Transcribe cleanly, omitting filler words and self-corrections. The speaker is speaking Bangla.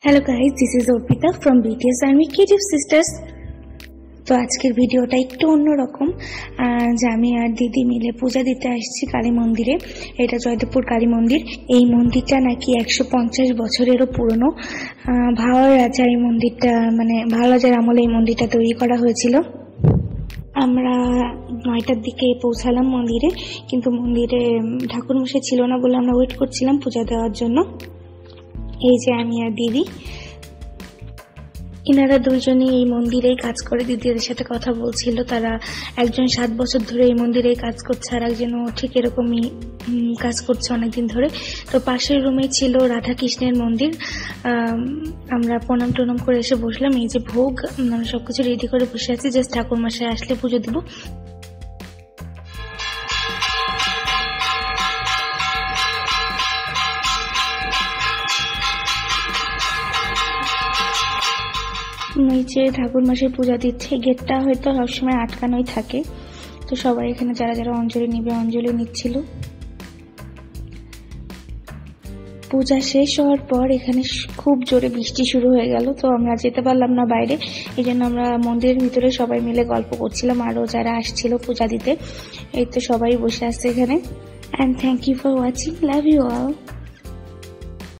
Hello guys, this is Arpita from BTS army creative sisters. তো আজকের ভিডিওটা একটু অন্যরকম। যে আমি আর দিদি মিলে পূজা দিতে আসছি কালী মন্দিরে। এটা জয়দেবপুর কালী মন্দির। এই মন্দিরটা নাকি 150 বছরেরও পুরনো। ভাওয়ার রাজা এই মন্দিরটা, মানে ভাওয়ার রাজার আমলে এই মন্দিরটা তৈরি করা হয়েছিল। আমরা 9টার দিকে পৌঁছালাম মন্দিরে, কিন্তু মন্দিরে ঠাকুরমশাই ছিল না বলে আমরা ওয়েট করছিলাম পূজা দেওয়ার জন্য। এই যে আমি আর দিদি, এনারা দুইজনই এই মন্দিরেই কাজ করে। দিদিদের সাথে কথা বলছিল, তারা একজন 7 বছর ধরে এই মন্দিরেই কাজ করছে, আর একজনও ঠিক এরকমই কাজ করছে অনেকদিন ধরে। তো পাশের রুমে ছিল রাধা কৃষ্ণের মন্দির। আমরা প্রণাম টনাম করে এসে বসলাম। এই যে ভোগ, আমরা সবকিছু রেডি করে বসে আছি, জাস্ট ঠাকুর মশাই আসলে পুজো দিব। নিচে ঠাকুর মশাই পূজা দিচ্ছে। গেটটা হয়তো সবসময় আটকানোই থাকে, তো সবাই এখানে যারা যারা অঞ্জলি নিবে অঞ্জলি নিচ্ছিল। পূজা শেষ হওয়ার পর এখানে খুব জোরে বৃষ্টি শুরু হয়ে গেল, তো আমরা যেতে পারলাম না বাইরে। এই জন্য আমরা মন্দিরের ভিতরে সবাই মিলে গল্প করছিলাম, আরও যারা আসছিল পূজা দিতে। এই তো সবাই বসে আসছে এখানে। And thank you for watching, love you all.